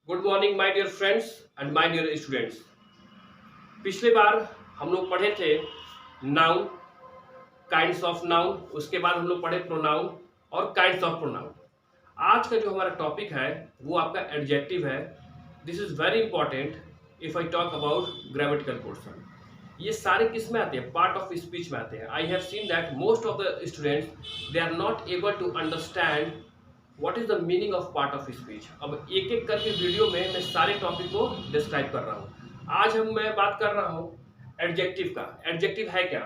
Good morning my dear friends and my dear students. पिछले बार हम लोग पढ़े थे नाउन, काइंड्स ऑफ नाउन। उसके बाद हम लोग पढ़े प्रोनाउन और काइंड्स ऑफ प्रोनाउन। आज का जो हमारा टॉपिक है वो आपका एडजेक्टिव है। This is very important if I talk about grammatical portion. ये सारे किस में आते हैं? पार्ट ऑफ स्पीच में आते हैं। I have seen that most of the students they are not able to understand what is the meaning of part of speech. अब एक एक करके वीडियो में मैं सारे टॉपिक को डिस्क्राइब कर रहा हूँ। आज मैं बात कर रहा हूँ एडजेक्टिव का। एडजेक्टिव है क्या?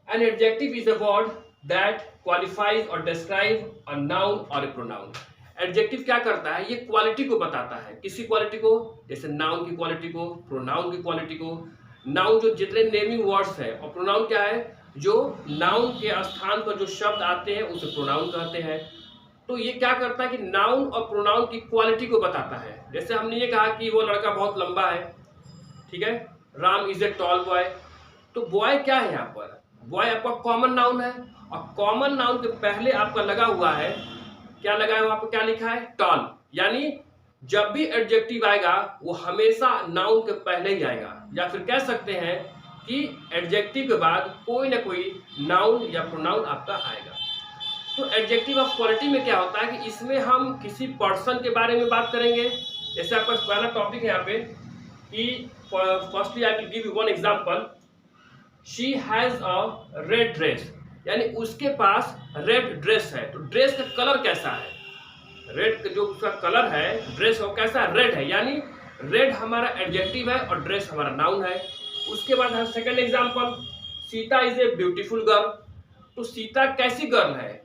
An adjective is a word that qualifies और डिस्क्राइब अ नाउन और अ प्रोनाउन। एडजेक्टिव क्या करता है? ये क्वालिटी को बताता है। किसी क्वालिटी को? जैसे नाउन की क्वालिटी को, प्रोनाउन की क्वालिटी को। नाउन जो जितने नेमिंग वर्ड्स है, और प्रोनाउन क्या है? जो नाउन के स्थान पर जो शब्द आते हैं उसे प्रोनाउन कहते हैं। तो ये क्या करता है कि नाउन और प्रोनाउन की क्वालिटी को बताता है। जैसे हमने ये कहा कि वो लड़का बहुत लंबा है, ठीक है, Ram is a tall boy. तो बॉय क्या है यहाँ पर? बॉय आपका कॉमन नाउन है, और कॉमन नाउन के पहले आपका लगा हुआ है, क्या लगा है वहां पर? क्या लिखा है? टॉल। यानी जब भी एडजेक्टिव आएगा वो हमेशा नाउन के पहले ही आएगा। या फिर कह सकते हैं कि एडजेक्टिव के बाद कोई ना कोई नाउन या प्रोनाउन आपका आएगा। तो एडजेक्टिव ऑफ क्वालिटी में क्या होता है कि इसमें हम किसी पर्सन के बारे में बात करेंगे। जैसे आपका पहला टॉपिक है यहाँ पे कि firstly I will give you one example. She has a red dress, यानी उसके पास रेड ड्रेस है। तो ड्रेस का कलर कैसा है? रेड जो उसका कलर है ड्रेस वो कैसा है? रेड है। यानी रेड हमारा एडजेक्टिव है और ड्रेस हमारा नाउन है। उसके बाद है second example, Sita is a beautiful girl. तो सीता कैसी गर्ल है?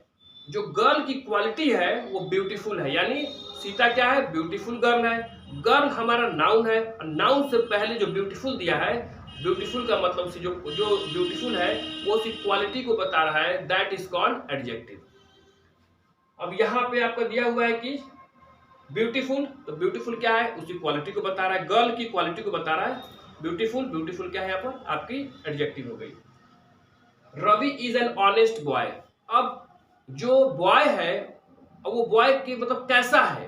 जो गर्ल की क्वालिटी है वो ब्यूटीफुल है। यानी सीता क्या है? ब्यूटीफुल गर्ल है। गर्ल हमारा नाउन है, और नाउन से पहले जो ब्यूटीफुल दिया है, ब्यूटीफुल का मतलब से जो ब्यूटीफुल है वो उसकी क्वालिटी को बता रहा है, दैट इज कॉल्ड एडजेक्टिव। अब यहाँ पे आपका दिया हुआ है कि ब्यूटीफुल, तो ब्यूटीफुल क्या है? उसकी क्वालिटी को बता रहा है, गर्ल की क्वालिटी को बता रहा है ब्यूटीफुल। ब्यूटीफुल क्या है यहाँ पर? आपकी एडजेक्टिव हो गई। Ravi is an honest boy. अब जो बॉय है वो बॉय की मतलब कैसा है?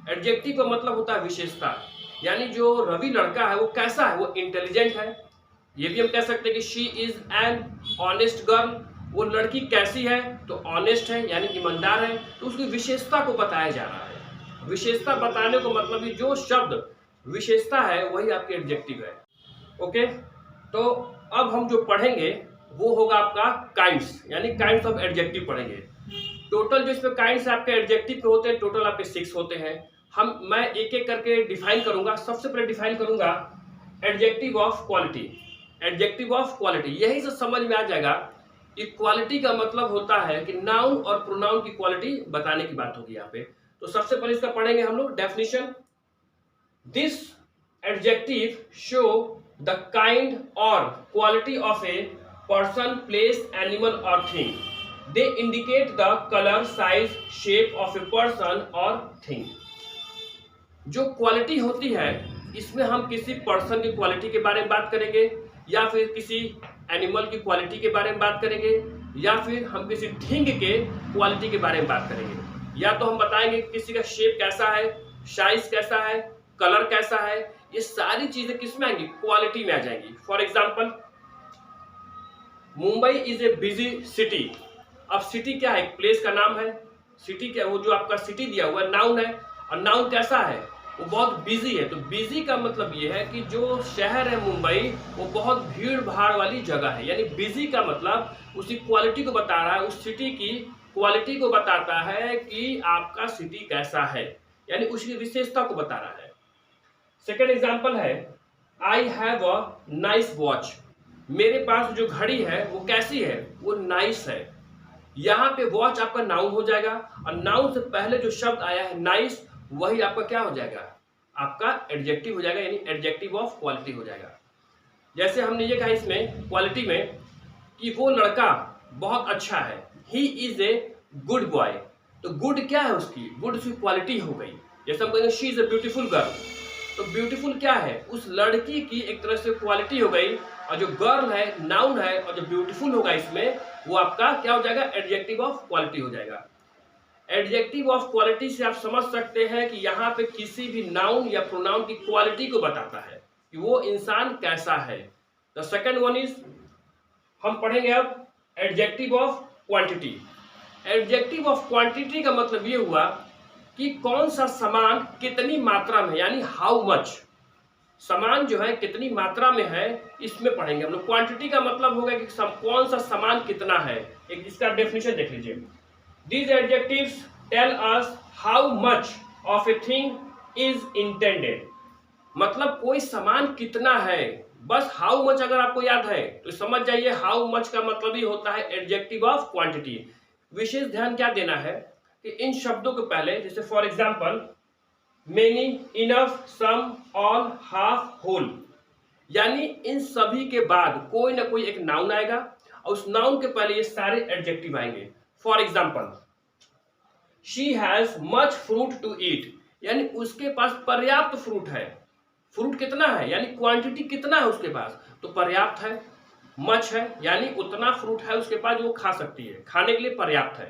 एडजेक्टिव का मतलब होता है विशेषता। यानी जो रवि लड़का है वो कैसा है? वो इंटेलिजेंट है। ये भी हम कह सकते हैं कि she is an honest girl. वो लड़की कैसी है? तो ऑनेस्ट है, यानी ईमानदार है। तो उसकी विशेषता को बताया जा रहा है। विशेषता बताने को मतलब कि जो शब्द विशेषता है वही आपके एडजेक्टिव है। ओके, तो अब हम जो पढ़ेंगे वो होगा आपका काइंड्स, यानी काइंड्स ऑफ एडजेक्टिव पढ़ेंगे। टोटल जो इसमें काइंड्स आपके एडजेक्टिव के होते हैं, टोटल आपके 6 होते हैं। मैं एक एक करके डिफाइन करूंगा। सबसे पहले डिफाइन करूंगा adjective of quality. Adjective of quality, यही से समझ में आ जाएगा कि क्वालिटी का मतलब होता है कि नाउन और प्रोनाउन की क्वालिटी बताने की बात होगी यहाँ पे। तो सबसे पहले इसका पढ़ेंगे हम लोग definition. This adjective show the kind और quality of a person, place, animal or thing. They indicate the color, size, shape of a person or thing. जो क्वालिटी होती है इसमें हम किसी पर्सन की क्वालिटी के बारे में बात करेंगे, या फिर किसी एनिमल की क्वालिटी के बारे में बात करेंगे, या फिर हम किसी थिंग के क्वालिटी के बारे में बात करेंगे। या तो हम बताएंगे किसी का शेप कैसा है, साइज कैसा है, कलर कैसा है। ये सारी चीजें किस में आएंगी? क्वालिटी में आ जाएंगी। For example, Mumbai is a busy city. अब सिटी क्या है? प्लेस का नाम है। सिटी क्या? वो जो आपका सिटी दिया हुआ नाउन है, और नाउन कैसा है? वो बहुत बिजी है। तो बिजी का मतलब ये है कि जो शहर है मुंबई वो बहुत भीड़ भाड़ वाली जगह है। यानी बिजी का मतलब उसकी क्वालिटी को बता रहा है, उस सिटी की क्वालिटी को बताता है कि आपका सिटी कैसा है, यानी उसकी विशेषता को बता रहा है। सेकेंड एग्जाम्पल है, I have a nice watch. मेरे पास जो घड़ी है वो कैसी है? वो नाइस है। यहाँ पे वॉच आपका नाउन हो जाएगा, और नाउन से पहले जो शब्द आया है नाइस, वही आपका क्या हो जाएगा? आपका एडजेक्टिव हो जाएगा, यानी एडजेक्टिव ऑफ क्वालिटी हो जाएगा। जैसे हमने ये कहा इसमें क्वालिटी में कि वो लड़का बहुत अच्छा है, he is a good boy. तो गुड क्या है? उसकी गुड उसकी क्वालिटी हो गई। जैसे हम कहेंगे she is a beautiful girl, तो ब्यूटीफुल क्या है? उस लड़की की एक तरह से क्वालिटी हो गई, और जो गर्ल है नाउन है, और जो ब्यूटीफुल होगा इसमें वो आपका क्या हो जाएगा? एडजेक्टिव ऑफ क्वालिटी हो जाएगा। एडजेक्टिव ऑफ क्वालिटी से आप समझ सकते हैं कि यहाँ पे किसी भी नाउन या प्रोनाउन की क्वालिटी को बताता है कि वो इंसान कैसा है। द सेकेंड वन इज, हम पढ़ेंगे अब adjective of quantity. Adjective of quantity का मतलब ये हुआ कि कौन सा सामान कितनी मात्रा में, यानी हाउ मच, सामान जो है कितनी मात्रा में है, इसमें पढ़ेंगे हम लोग। क्वांटिटी का मतलब होगा कि कौन सा सामान कितना है। एक इसका डेफिनेशन देख लीजिए। These adjectives tell us how much of a thing is intended. मतलब कोई सामान कितना है, बस हाउ मच अगर आपको याद है तो समझ जाइए हाउ मच का मतलब ही होता है एडजेक्टिव ऑफ क्वांटिटी। विशेष ध्यान क्या देना है कि इन शब्दों के पहले, जैसे for example many, enough, some, all, half, whole, यानी इन सभी के बाद कोई ना कोई एक नाउन आएगा और उस नाउन के पहले ये सारे एडजेक्टिव आएंगे। For example she has much fruit to eat, यानी उसके पास पर्याप्त फ्रूट है। फ्रूट कितना है, यानी क्वांटिटी कितना है उसके पास, तो पर्याप्त है। मच है यानी उतना फ्रूट है उसके पास जो वो खा सकती है, खाने के लिए पर्याप्त है।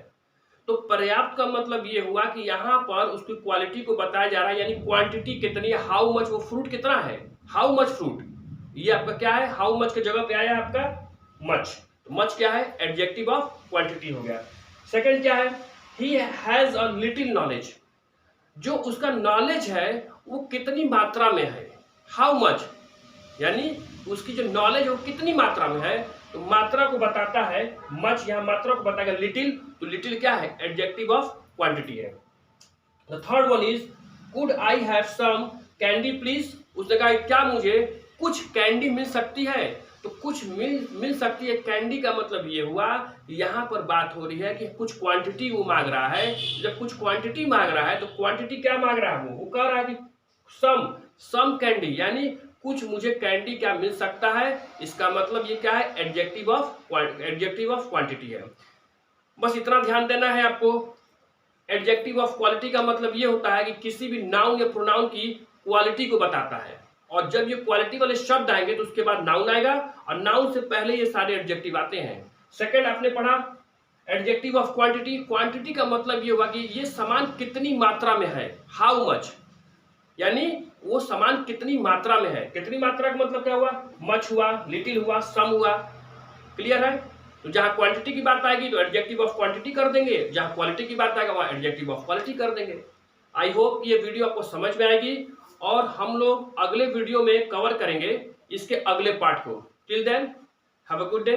तो पर्याप्त का मतलब ये हुआ कि यहाँ पर उसकी क्वालिटी को बताया जा रहा है, यानी क्वांटिटी कितनी है, हाउ मच, वो फ्रूट कितना है, हाउ मच फ्रूट। ये आपका क्या है, हाउ मच के जगह पे आया है आपका मच। तो मच क्या है, एडजेक्टिव ऑफ क्वांटिटी हो गया। सेकंड क्या है, he has a little knowledge, जो उसका नॉलेज है वो कितनी मात्रा में है, हाउ मच, यानी उसकी जो नॉलेज है वो कितनी मात्रा में है, तो मात्रा को बताता है मच, यहाँ मात्रा को बताएगा लिटिल, तो लिटिल क्या है, एडजेक्टिव ऑफ क्वांटिटी है। The third one is could I have some candy please, उसने कहा क्या मुझे कुछ कैंडी मिल सकती है, तो कुछ मिल सकती है, कैंडी का मतलब ये हुआ यहाँ पर बात हो रही है कि कुछ क्वांटिटी वो मांग रहा है। जब कुछ क्वांटिटी मांग रहा है तो क्वांटिटी क्या मांग रहा है, वो कह रहा है कि सम कैंडी, यानी कुछ मुझे कैंडी क्या मिल सकता है। इसका मतलब ये क्या है, एडजेक्टिव ऑफ क्वांटिटी है। बस इतना ध्यान देना है आपको। एडजेक्टिव ऑफ क्वालिटी का मतलब ये होता है कि किसी भी नाउन या प्रोनाउन की क्वालिटी को बताता है, और जब ये क्वालिटी वाले शब्द आएंगे तो उसके बाद नाउन आएगा, और नाउन से पहले ये सारे एडजेक्टिव आते हैं। सेकंड आपने पढ़ा एडजेक्टिव ऑफ क्वांटिटी। क्वांटिटी का मतलब ये हुआ कि ये सामान कितनी मात्रा में है, हाउ मच, यानी वो सामान कितनी मात्रा में है। कितनी मात्रा का मतलब क्या हुआ, मच हुआ, लिटिल हुआ, सम हुआ। क्लियर है। तो जहां क्वांटिटी की बात आएगी तो एडजेक्टिव ऑफ क्वांटिटी कर देंगे, जहां क्वालिटी की बात आएगा वहां एडजेक्टिव ऑफ क्वालिटी कर देंगे। आई होप ये वीडियो आपको समझ में आएगी, और हम लोग अगले वीडियो में कवर करेंगे इसके अगले पार्ट को। Till then have a good day.